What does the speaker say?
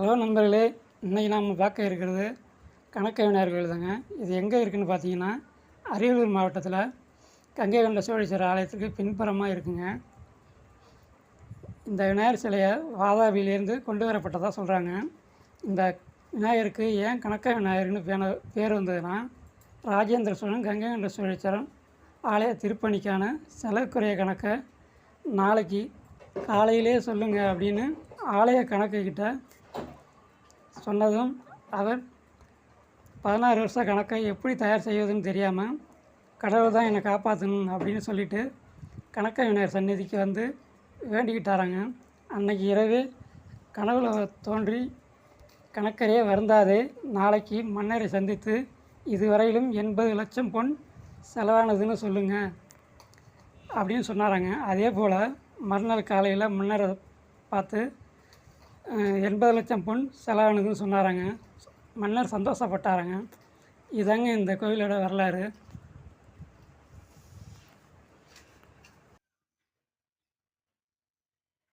Hello நண்பர்களே, இன்றைக்கி நாம் பார்க்க இருக்கிறது கணக்க விநாயகர் கோயில் தாங்க. இது எங்கே இருக்குதுன்னு பார்த்தீங்கன்னா, அரியலூர் மாவட்டத்தில் கங்கை கொண்ட சோழீஸ்வரர் ஆலயத்துக்கு பின்புறமாக இருக்குங்க. இந்த விநாயகர் சிலையை வாதாபியிலேருந்து கொண்டு வரப்பட்டதாக சொல்கிறாங்க. இந்த விநாயகருக்கு ஏன் கணக்க விநாயகர்னு பேர் வந்ததுன்னா, ராஜேந்திர சோழன் கங்கை கொண்ட சோழீஸ்வரன் ஆலய திருப்பணிக்கான செலவுக்குரிய கணக்கை நாளைக்கு காலையிலே சொல்லுங்கள் அப்படின்னு ஆலய கணக்குக்கிட்ட சொன்னதும், அவர் 16 வருஷ கணக்கை எப்படி தயார் செய்வதுன்னு தெரியாமல் கடவுள் தான் என்னை காப்பாற்றணும் அப்படின்னு சொல்லிவிட்டு கணக்க விநாயகர் சந்நிதிக்கு வந்து வேண்டிக்கிட்டாராங்க. அன்னைக்கு இரவே கனவுல தோன்றி, கணக்கரே வருந்தாதே, நாளைக்கு மன்னரை சந்தித்து இதுவரையிலும் 80 லட்சம் பொன் செலவானதுன்னு சொல்லுங்கள் அப்படின்னு சொன்னாராங்க. அதே போல் மறுநாள் காலையில் மன்னரை பார்த்து 80 லட்சம் பொன் செலவானதுன்னு சொன்னாராங்க. மன்னர் சந்தோஷப்பட்டாராங்க. இதாங்க இந்த கோயிலோட வரலாறு.